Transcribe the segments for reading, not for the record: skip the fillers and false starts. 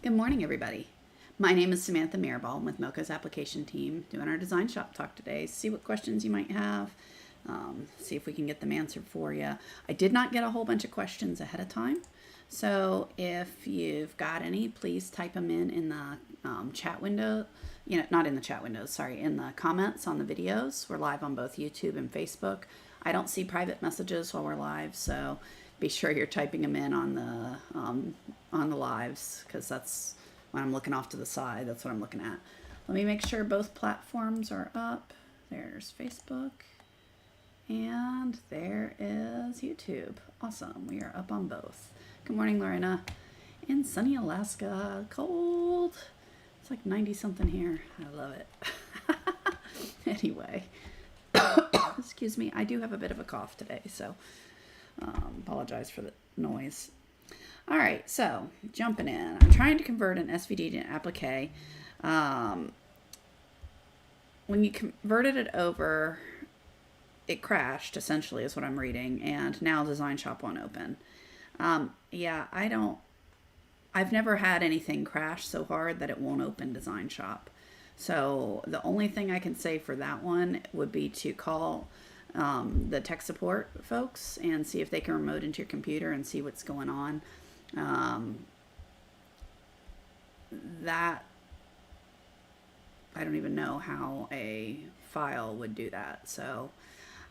Good morning, everybody. My name is Samantha Mirabal with Milko's application team, doing our design shop talk today. See what questions you might have, see if we can get them answered for you. I did not get a whole bunch of questions ahead of time, so if you've got any, please type them in the chat window. Not in the chat windows, sorry, in the comments on the videos. We're live on both YouTube and Facebook. I don't see private messages while we're live, so be sure you're typing them in on the lives, because that's when I'm looking off to the side. That's what I'm looking at. Let me make sure both platforms are up. There's Facebook and there is YouTube. Awesome. We are up on both. Good morning, Lorena. In sunny Alaska. Cold. It's like 90 something here. I love it. Anyway, excuse me. I do have a bit of a cough today, so apologize for the noise. All right, so jumping in. I'm trying to convert an SVD to an applique. When you converted it over, it crashed, essentially, is what I'm reading, and now DesignShop won't open. Yeah, I've never had anything crash so hard that it won't open DesignShop. So the only thing I can say for that one would be to call the tech support folks and see if they can remote into your computer and see what's going on. That I don't even know how a file would do that. So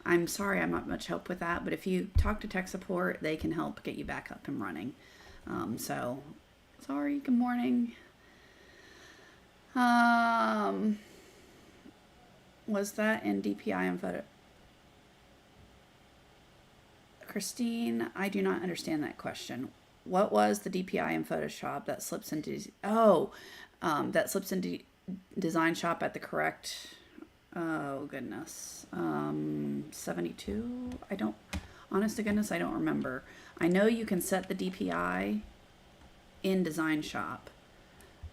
I'm sorry I'm not much help with that, but if you talk to tech support, they can help get you back up and running. So sorry, good morning. Was that in DPI and photo? Christine, I do not understand that question. What was the DPI in Photoshop that slips into DesignShop at the correct? Oh goodness, 72. Honest to goodness, I don't remember. I know you can set the DPI in DesignShop,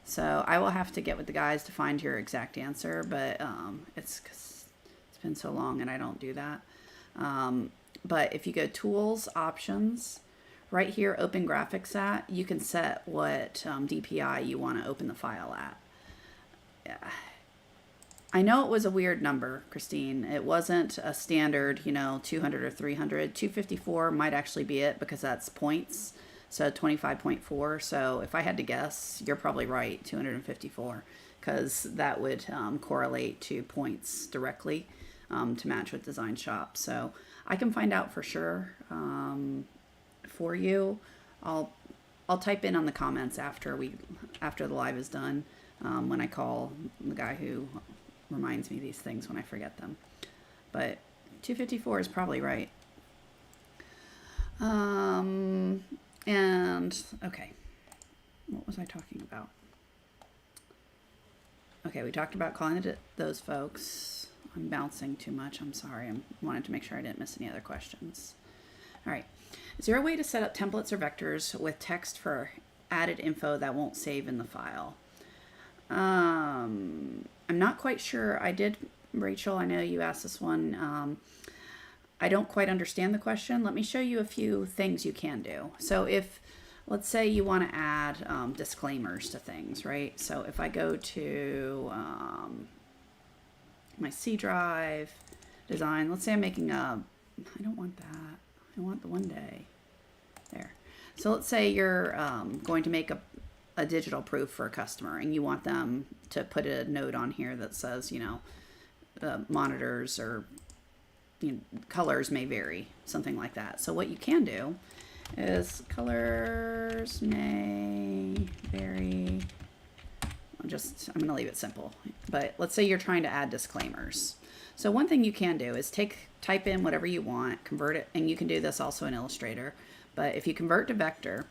so I will have to get with the guys to find your exact answer. But it's been so long and I don't do that. But if you go Tools, Options, right here, Open Graphics at, you can set what DPI you want to open the file at. Yeah. I know it was a weird number, Christine. It wasn't a standard, 200 or 300. 254 might actually be it because that's points, so 25.4. So if I had to guess, you're probably right, 254, because that would correlate to points directly to match with DesignShop. So I can find out for sure for you. I'll type in on the comments after the live is done, when I call the guy who reminds me these things when I forget them. But 254 is probably right. And okay, what was I talking about? Okay, we talked about calling it those folks. I'm bouncing too much. I'm sorry. I wanted to make sure I didn't miss any other questions. All right. Is there a way to set up templates or vectors with text for added info that won't save in the file? I'm not quite sure. Rachel, I know you asked this one. I don't quite understand the question. Let me show you a few things you can do. So let's say you want to add disclaimers to things, right? So if I go to my C drive, design, let's say I'm making I don't want that. I want the one day. There. So let's say you're going to make a digital proof for a customer and you want them to put a note on here that says, monitors or colors may vary, something like that. So what you can do is colors may vary. I'm going to leave it simple, but let's say you're trying to add disclaimers. So one thing you can do is type in whatever you want, convert it, and you can do this also in Illustrator. But if you convert to vector,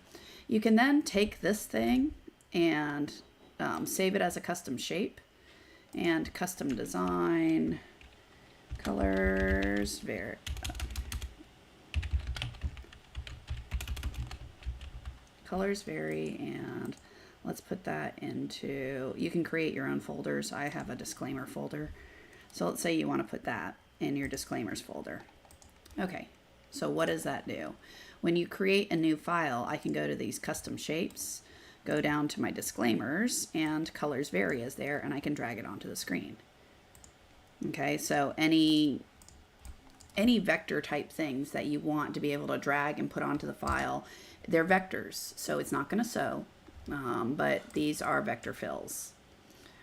you can then take this thing and save it as a custom shape and custom design, colors vary. Colors vary, and let's put that into, you can create your own folders. I have a disclaimer folder. So let's say you want to put that in your disclaimers folder. Okay, so what does that do? When you create a new file, I can go to these custom shapes, go down to my disclaimers, and colors vary is there, and I can drag it onto the screen. Okay, so any vector type things that you want to be able to drag and put onto the file, they're vectors, so it's not going to sew, but these are vector fills.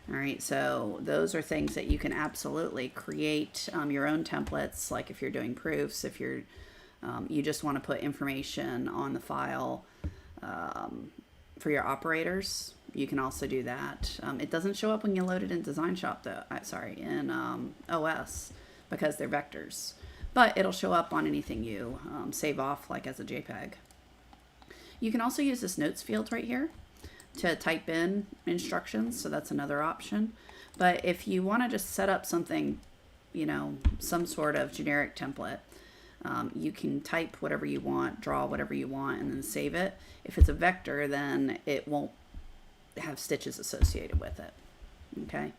All right, so those are things that you can absolutely create your own templates, like if you're doing proofs, if you're you just want to put information on the file for your operators, you can also do that. It doesn't show up when you load it in DesignShop, though. In OS, because they're vectors. But it'll show up on anything you save off, like as a JPEG. You can also use this notes field right here to type in instructions, so that's another option. But if you want to just set up something, you know, some sort of generic template, you can type whatever you want, draw whatever you want, and then save it. If it's a vector, then it won't have stitches associated with it. Okay.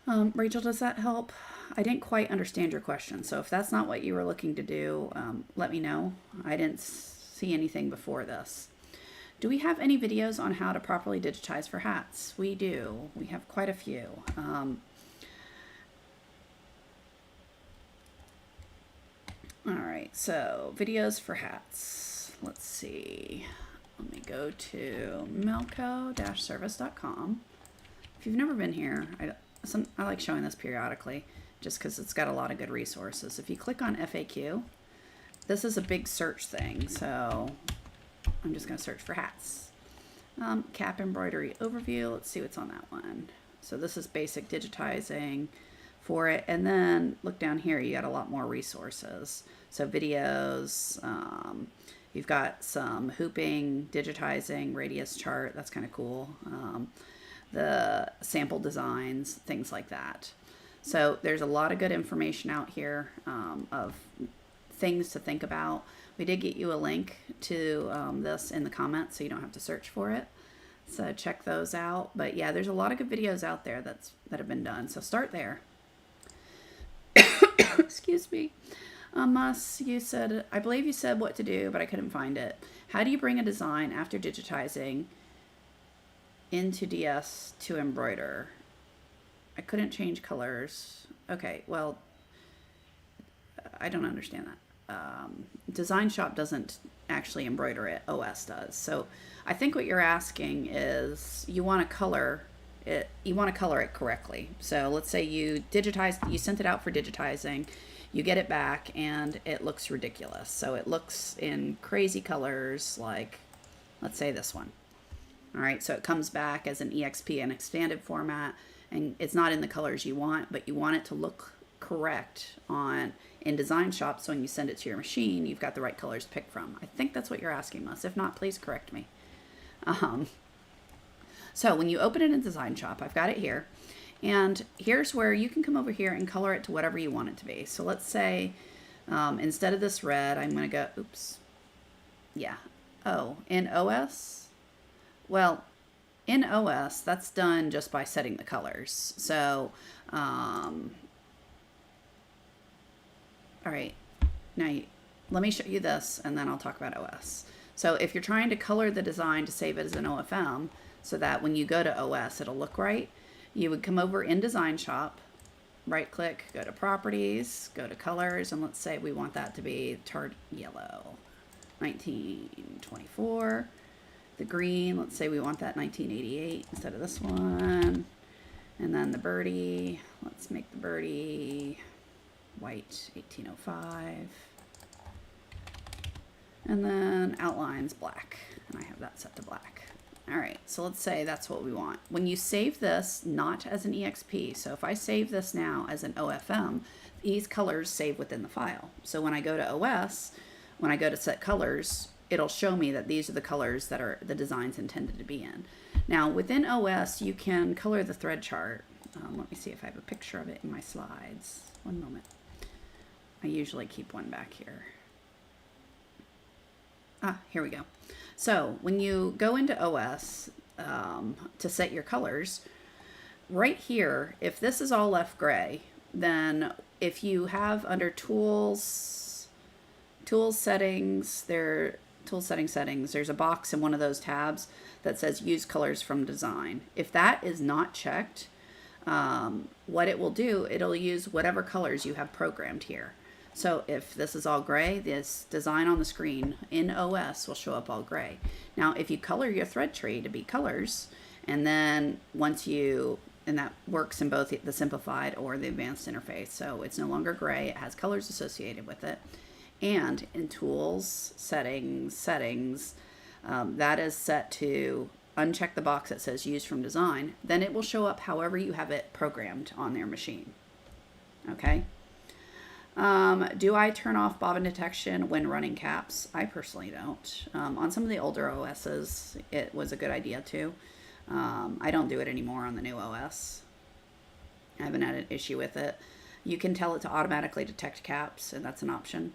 Rachel, does that help? I didn't quite understand your question, so if that's not what you were looking to do, let me know. I didn't see anything before this. Do we have any videos on how to properly digitize for hats? We do. We have quite a few. All right, so videos for hats. Let's see. Let me go to melco-service.com. If you've never been here, I like showing this periodically just because it's got a lot of good resources. If you click on FAQ, this is a big search thing, so I'm just going to search for hats. Cap embroidery overview. Let's see what's on that one. So this is basic digitizing for it. And then look down here, you got a lot more resources. So videos, you've got some hooping, digitizing, radius chart. That's kind of cool. The sample designs, things like that. So there's a lot of good information out here of things to think about. We did get you a link to this in the comments, so you don't have to search for it. So check those out. But yeah, there's a lot of good videos out there that have been done. So start there. Excuse me. You said, I believe you said what to do, but I couldn't find it. How do you bring a design after digitizing into DS to embroider? I couldn't change colors. Okay, well, I don't understand that. DesignShop doesn't actually embroider it, OS does. So I think what you're asking is you want to color it. You want to color it correctly. So let's say you sent it out for digitizing, you get it back, and it looks ridiculous. So it looks in crazy colors, like let's say this one. All right, so it comes back as an EXP, an expanded format, and it's not in the colors you want, but you want it to look correct in DesignShop, so when you send it to your machine, you've got the right colors to pick from. I think that's what you're asking us. If not, please correct me. So when you open it in DesignShop, I've got it here, and here's where you can come over here and color it to whatever you want it to be. So let's say instead of this red, I'm going to go, oops, yeah, in OS? Well, in OS, that's done just by setting the colors. So, all right, now let me show you this, and then I'll talk about OS. So if you're trying to color the design to save it as an OFM, so that when you go to OS, it'll look right, you would come over in DesignShop, right-click, go to Properties, go to Colors, and let's say we want that to be tart yellow, 1924. The green, let's say we want that 1988 instead of this one. And then the birdie, let's make the birdie white, 1805. And then outlines black, and I have that set to black. All right, so let's say that's what we want. When you save this, not as an EXP, so if I save this now as an OFM, these colors save within the file. So when I go to OS, when I go to set colors, it'll show me that these are the colors that are the designs intended to be in. Now within OS, you can color the thread chart. Let me see if I have a picture of it in my slides. One moment. I usually keep one back here. Here we go. So when you go into OS to set your colors, right here, if this is all left gray, then if you have under tools settings, there tool settings, there's a box in one of those tabs that says use colors from design. If that is not checked, what it will do, it'll use whatever colors you have programmed here. So if this is all gray, this design on the screen in OS will show up all gray. Now, if you color your thread tree to be colors, and then and that works in both the simplified or the advanced interface. So it's no longer gray, it has colors associated with it. And in tools, settings, that is set to uncheck the box that says use from design. Then it will show up however you have it programmed on their machine. Okay. Do I turn off bobbin detection when running caps? I personally don't. On some of the older OSs, it was a good idea too. I don't do it anymore on the new OS. I haven't had an issue with it. You can tell it to automatically detect caps, and that's an option.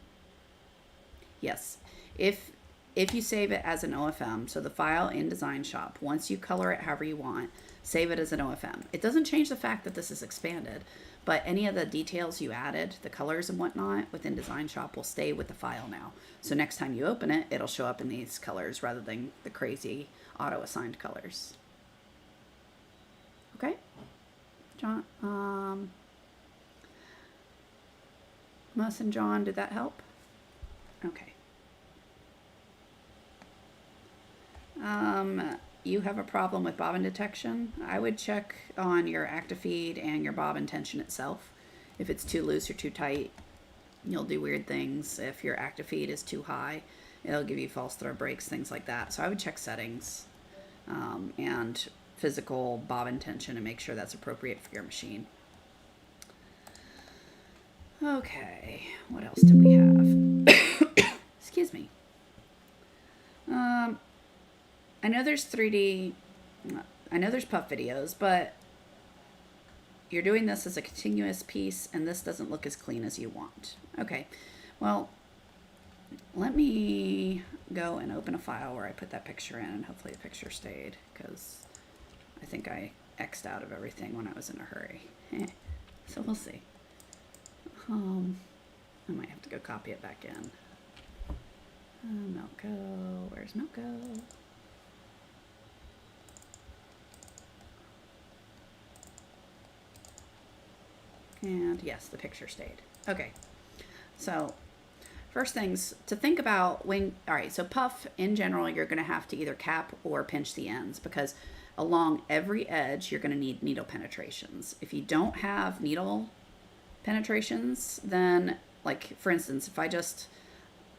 Yes. If you save it as an OFM, so the file in DesignShop, once you color it however you want, save it as an OFM. It doesn't change the fact that this is expanded, but any of the details you added, the colors and whatnot within DesignShop will stay with the file now. So next time you open it, it'll show up in these colors rather than the crazy auto-assigned colors. Okay, John, Mus and John, did that help? Okay. You have a problem with bobbin detection? I would check on your active feed and your bobbin tension itself. If it's too loose or too tight, you'll do weird things. If your active feed is too high, it'll give you false thread breaks, things like that. So I would check settings and physical bobbin tension and make sure that's appropriate for your machine. Okay, what else do we have? Excuse me. I know there's 3D, I know there's puff videos, but you're doing this as a continuous piece and this doesn't look as clean as you want. Okay, well, let me go and open a file where I put that picture in, and hopefully the picture stayed, because I think I X'd out of everything when I was in a hurry. So we'll see. I might have to go copy it back in. Milko, where's Milko? And yes, the picture stayed. Okay, so first things to think about when, all right, so puff in general, you're going to have to either cap or pinch the ends, because along every edge, you're going to need needle penetrations. If you don't have needle penetrations, then, like, for instance, if I just,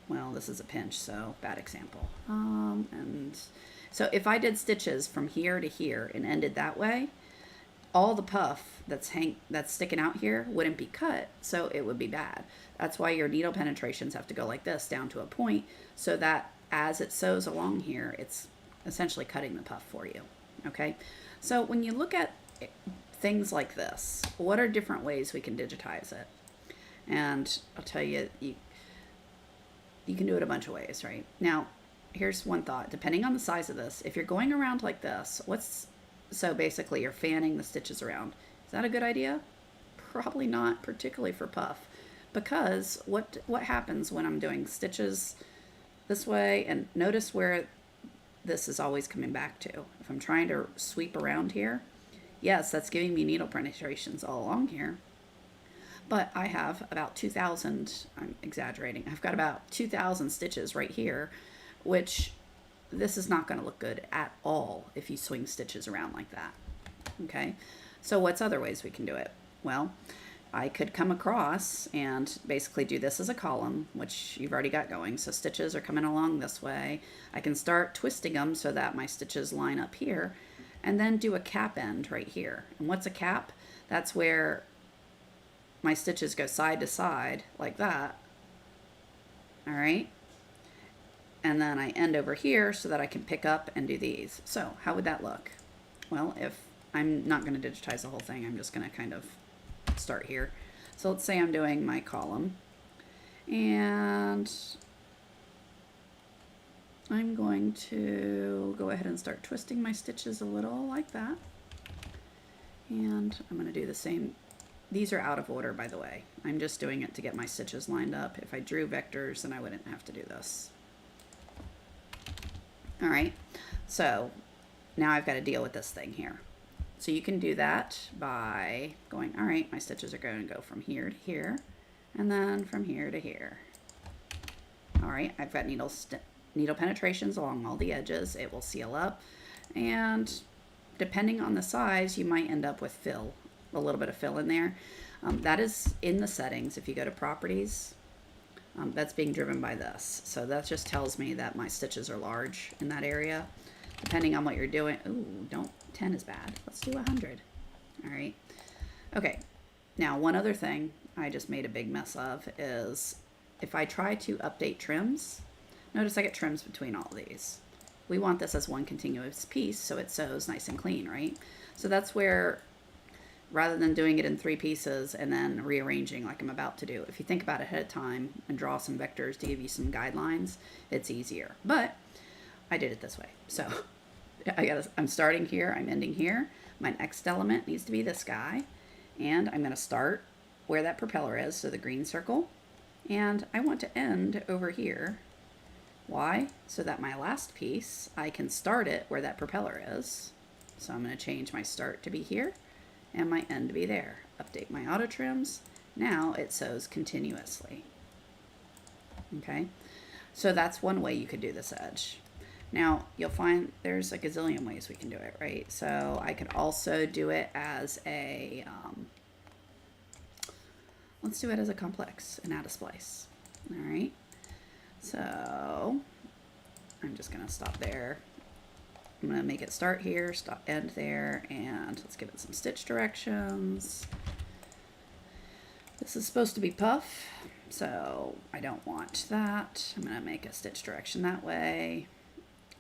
well, this is a pinch, so bad example. And so if I did stitches from here to here and ended that way, all the puff that's sticking out here wouldn't be cut, so it would be bad. That's why your needle penetrations have to go like this down to a point, so that as it sews along here, it's essentially cutting the puff for you. Okay, so when you look at things like this, what are different ways we can digitize it? And I'll tell you, you can do it a bunch of ways, right? Now, here's one thought. Depending on the size of this, if you're going around like this, so basically you're fanning the stitches around. Is that a good idea? Probably not, particularly for puff, because what happens when I'm doing stitches this way, and notice where this is always coming back to. If I'm trying to sweep around here, yes, that's giving me needle penetrations all along here, but I have about 2,000, I'm exaggerating, I've got about 2,000 stitches right here, which this is not going to look good at all if you swing stitches around like that. Okay, so what's other ways we can do it? Well, I could come across and basically do this as a column, which you've already got going. So stitches are coming along this way. I can start twisting them so that my stitches line up here, and then do a cap end right here. And what's a cap? That's where my stitches go side to side like that. All right. And then I end over here so that I can pick up and do these. So how would that look? Well, if I'm not going to digitize the whole thing, I'm just going to kind of start here. So let's say I'm doing my column, and I'm going to go ahead and start twisting my stitches a little like that. And I'm going to do the same. These are out of order, by the way. I'm just doing it to get my stitches lined up. If I drew vectors, then I wouldn't have to do this. All right, so now I've got to deal with this thing here. So you can do that by going, all right, my stitches are going to go from here to here, and then from here to here. All right, I've got needle penetrations along all the edges. It will seal up, and depending on the size, you might end up with fill, a little bit of fill in there. That is in the settings. If you go to properties, that's being driven by this. So that just tells me that my stitches are large in that area. Depending on what you're doing. Ooh, 10 is bad. Let's do 100. All right. Okay. Now, one other thing I just made a big mess of is if I try to update trims, notice I get trims between all of these. We want this as one continuous piece so it sews nice and clean, right? So that's where, rather than doing it in 3 pieces and then rearranging like I'm about to do, if you think about it ahead of time and draw some vectors to give you some guidelines, it's easier. But I did it this way. So I'm starting here, I'm ending here. My next element needs to be this guy. And I'm going to start where that propeller is, so the green circle. And I want to end over here. Why? So that my last piece, I can start it where that propeller is. So I'm going to change my start to be here and my end to be there. Update my auto trims. Now it sews continuously. Okay, so that's one way you could do this edge. Now you'll find there's a gazillion ways we can do it, right? So I could also do it as a, let's do it as a complex and add a splice. All right, so I'm just gonna stop there. I'm gonna make it start here, stop, end there, and let's give it some stitch directions. This is supposed to be puff, so I don't want that. I'm gonna make a stitch direction that way.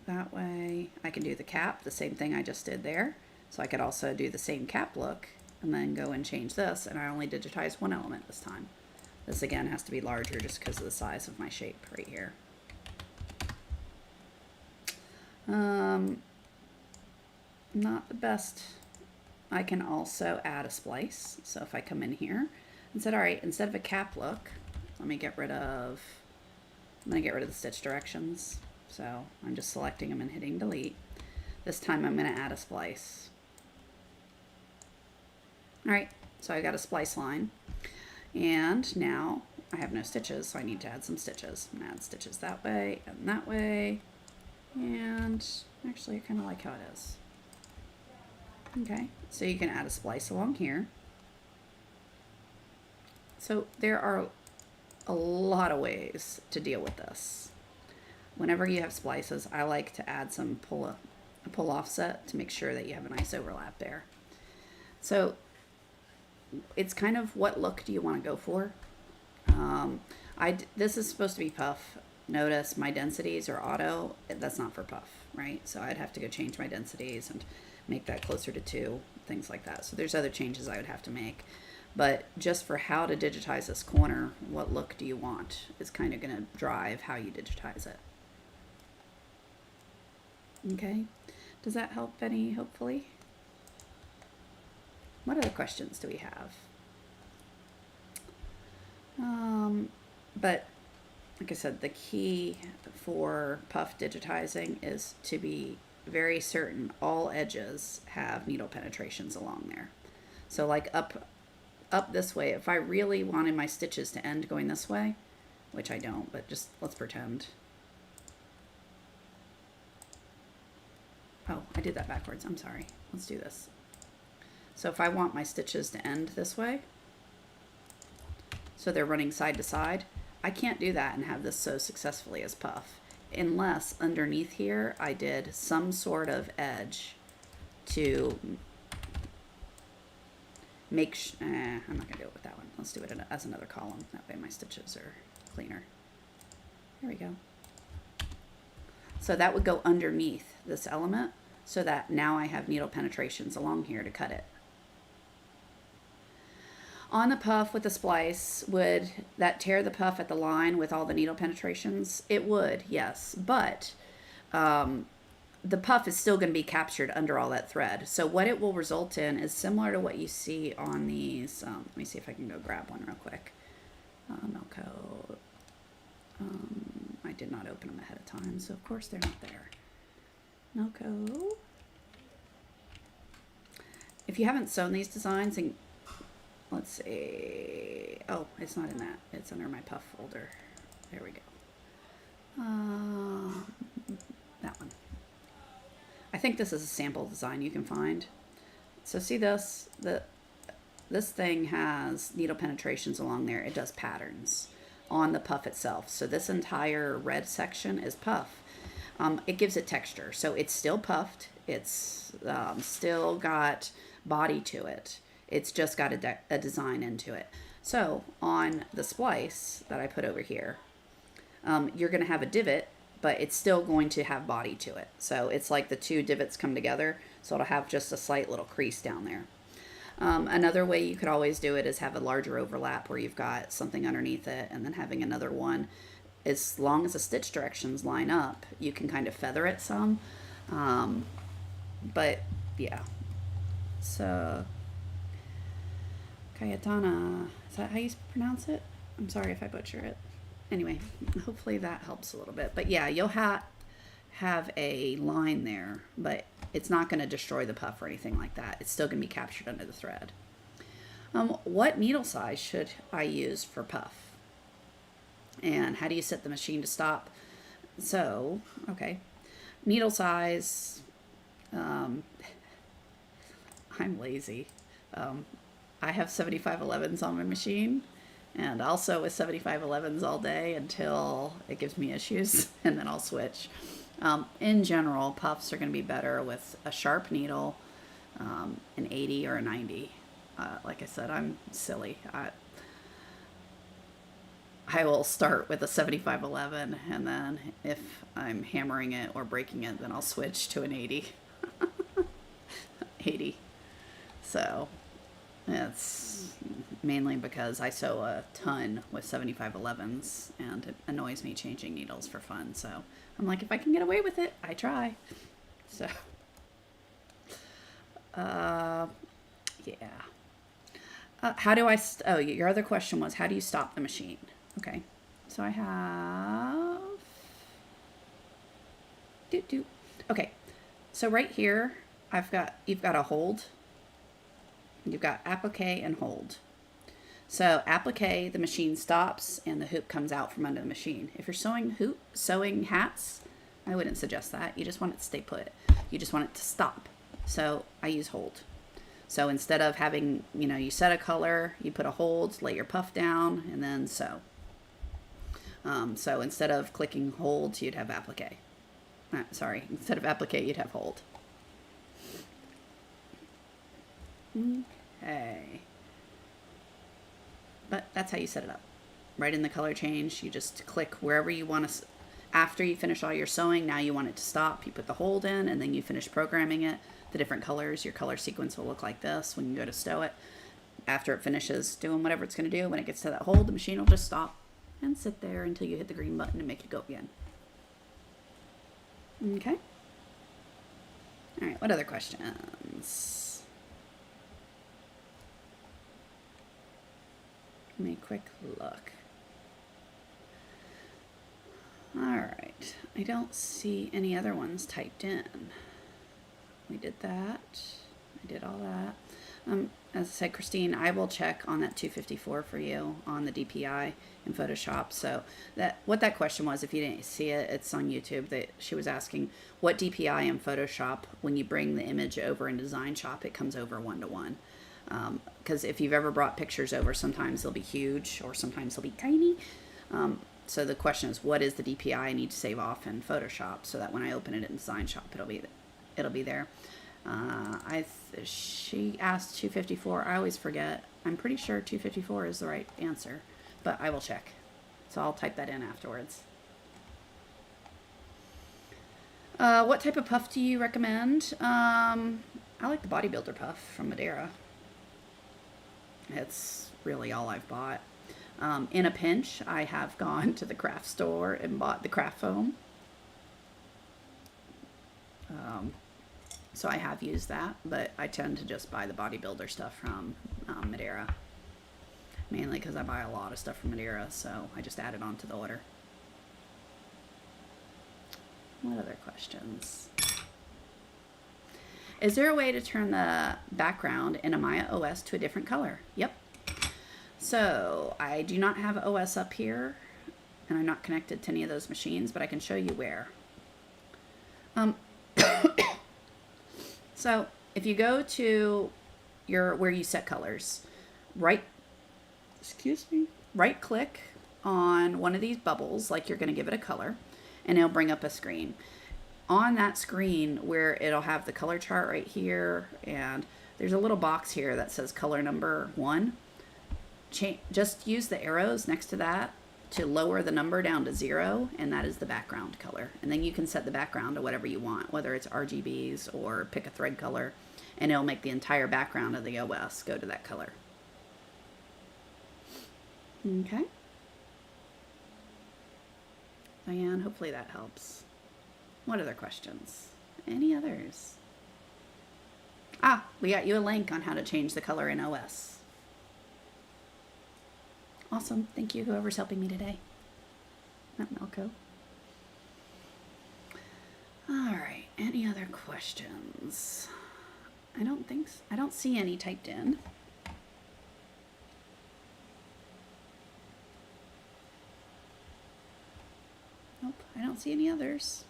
That way. I can do the cap, the same thing I just did there. So I could also do the same cap look and then go and change this, and I only digitize one element this time. This again has to be larger just because of the size of my shape right here. Not the best. I can also add a splice. So if I come in here and said, all right, instead of a cap look, let me get rid of, I'm gonna get rid of the stitch directions. So I'm just selecting them and hitting delete. This time I'm going to add a splice. All right, so I got a splice line. And now I have no stitches, so I need to add some stitches. I'm going to add stitches that way and that way. And actually, I kind of like how it is. Okay, so you can add a splice along here. So there are a lot of ways to deal with this. Whenever you have splices, I like to add some pull offset to make sure that you have a nice overlap there. So it's kind of what look do you want to go for. This is supposed to be puff. Notice my densities are auto. That's not for puff, right? So I'd have to go change my densities and make that closer to 2, things like that. So there's other changes I would have to make. But just for how to digitize this corner, what look do you want is kind of going to drive how you digitize it. Okay, does that help any, hopefully? What other questions do we have? But like I said, the key for puff digitizing is to be very certain all edges have needle penetrations along there. So like up this way, if I really wanted my stitches to end going this way, which I don't, but just let's pretend. Oh, I did that backwards. I'm sorry. Let's do this. So if I want my stitches to end this way, so they're running side to side, I can't do that and have this sew successfully as puff unless underneath here I did some sort of edge to make I'm not gonna do it with that one. Let's do it as another column. That way my stitches are cleaner. There we go. So that would go underneath this element so that now I have needle penetrations along here to cut it. On the puff with the splice, would that tear the puff at the line with all the needle penetrations? It would, yes, but the puff is still going to be captured under all that thread. So what it will result in is similar to what you see on these, let me see if I can go grab one real quick. Melco. I did not open them ahead of time, so of course they're not there. Okay. If you haven't sewn these designs, and let's see. Oh, it's not in that. It's under my puff folder. There we go. That one. I think this is a sample design you can find. So see this? This thing has needle penetrations along there. It does patterns on the puff itself. So this entire red section is puff. It gives it texture. So it's still puffed. It's still got body to it. It's just got a design into it. So on the splice that I put over here, you're going to have a divot, but it's still going to have body to it. So it's like the two divots come together. So it'll have just a slight little crease down there. Another way you could always do it is have a larger overlap where you've got something underneath it and then having another one. As long as the stitch directions line up, you can kind of feather it some. But yeah. So Cayetana, is that how you pronounce it? I'm sorry if I butcher it. Anyway, hopefully that helps a little bit. But yeah, you'll have a line there, but it's not going to destroy the puff or anything like that. It's still going to be captured under the thread. What needle size should I use for puff? And how do you set the machine to stop? So, okay, needle size, I'm lazy. I have 7511s on my machine, and also with 7511s all day until it gives me issues, and then I'll switch. In general, puffs are going to be better with a sharp needle, an 80 or a 90. Like I said, I'm silly. I will start with a 7511, and then if I'm hammering it or breaking it, then I'll switch to an 80. 80. So it's mainly because I sew a ton with 7511s, and it annoys me changing needles for fun. So I'm like, if I can get away with it, I try. So, yeah. How do I, oh, your other question was, how do you stop the machine? Okay, so I have, okay, so right here, you've got a hold, you've got applique and hold. So applique, the machine stops and the hoop comes out from under the machine. If you're sewing hats, I wouldn't suggest that. You just want it to stay put. You just want it to stop. So I use hold. So instead of having, you set a color, you put a hold, lay your puff down, and then sew. So instead of clicking hold, you'd have applique. Instead of applique, you'd have hold. Okay. But that's how you set it up. Right in the color change, you just click wherever you want to. After you finish all your sewing, now you want it to stop. You put the hold in, and then you finish programming it. The different colors, your color sequence will look like this when you go to stow it. After it finishes doing whatever it's going to do, when it gets to that hold, the machine will just stop and sit there until you hit the green button and make it go again. Okay. All right, what other questions? Give me a quick look. All right, I don't see any other ones typed in. We did that. I did all that. As I said, Christine, I will check on that 254 for you on the DPI in Photoshop. So what that question was, if you didn't see it, it's on YouTube. That she was asking what DPI in Photoshop, when you bring the image over in DesignShop, it comes over 1-to-1. Because if you've ever brought pictures over, sometimes they'll be huge or sometimes they'll be tiny. So the question is, what is the DPI I need to save off in Photoshop so that when I open it in DesignShop, it'll be there. She asked 254. I always forget. I'm pretty sure 254 is the right answer, but I will check. So I'll type that in afterwards. What type of puff do you recommend? I like the bodybuilder puff from Madeira. It's really all I've bought. In a pinch, I have gone to the craft store and bought the craft foam. So I have used that, but I tend to just buy the bodybuilder stuff from Madeira. Mainly because I buy a lot of stuff from Madeira, so I just add it on to the order. What other questions? Is there a way to turn the background in a Maya OS to a different color? Yep. So I do not have OS up here, and I'm not connected to any of those machines, but I can show you where. So if you go to where you set colors, right click on one of these bubbles like you're going to give it a color, and it'll bring up a screen. On that screen where it'll have the color chart right here, and there's a little box here that says color number 1. Just use the arrows next to that to lower the number down to 0, and that is the background color. And then you can set the background to whatever you want, whether it's RGBs or pick a thread color, and it'll make the entire background of the OS go to that color. Okay. Diane, hopefully that helps. What other questions? Any others? We got you a link on how to change the color in OS. Awesome. Thank you, whoever's helping me today. Not Melco. All right. Any other questions? I don't see any typed in. Nope. I don't see any others.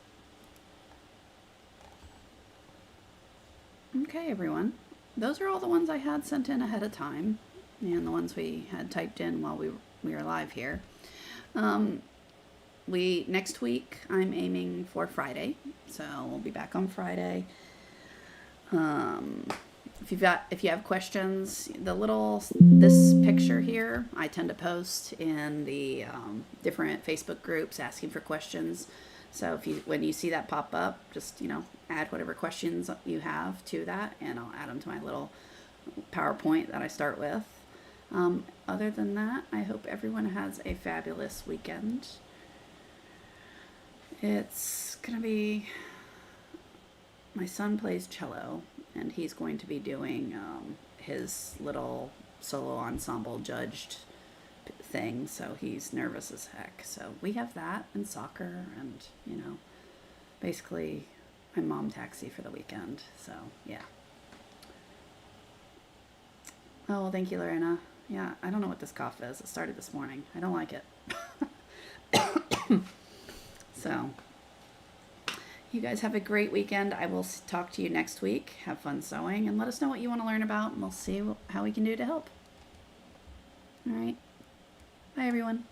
Okay, everyone. Those are all the ones I had sent in ahead of time, and the ones we had typed in while we were live here. Next week I'm aiming for Friday, so we'll be back on Friday. If you have questions, this picture here I tend to post in the different Facebook groups asking for questions. So when you see that pop up, just add whatever questions you have to that, and I'll add them to my little PowerPoint that I start with. Other than that, I hope everyone has a fabulous weekend. It's gonna be, my son plays cello, and he's going to be doing his little solo ensemble judged thing, so he's nervous as heck. So we have that and soccer, and basically I'm mom taxi for the weekend. So yeah. Oh, well, thank you, Lorena. Yeah, I don't know what this cough is. It started this morning. I don't like it. So you guys have a great weekend. I will talk to you next week. Have fun sewing, and let us know what you want to learn about, and we'll see how we can do to help. All right. Bye, everyone.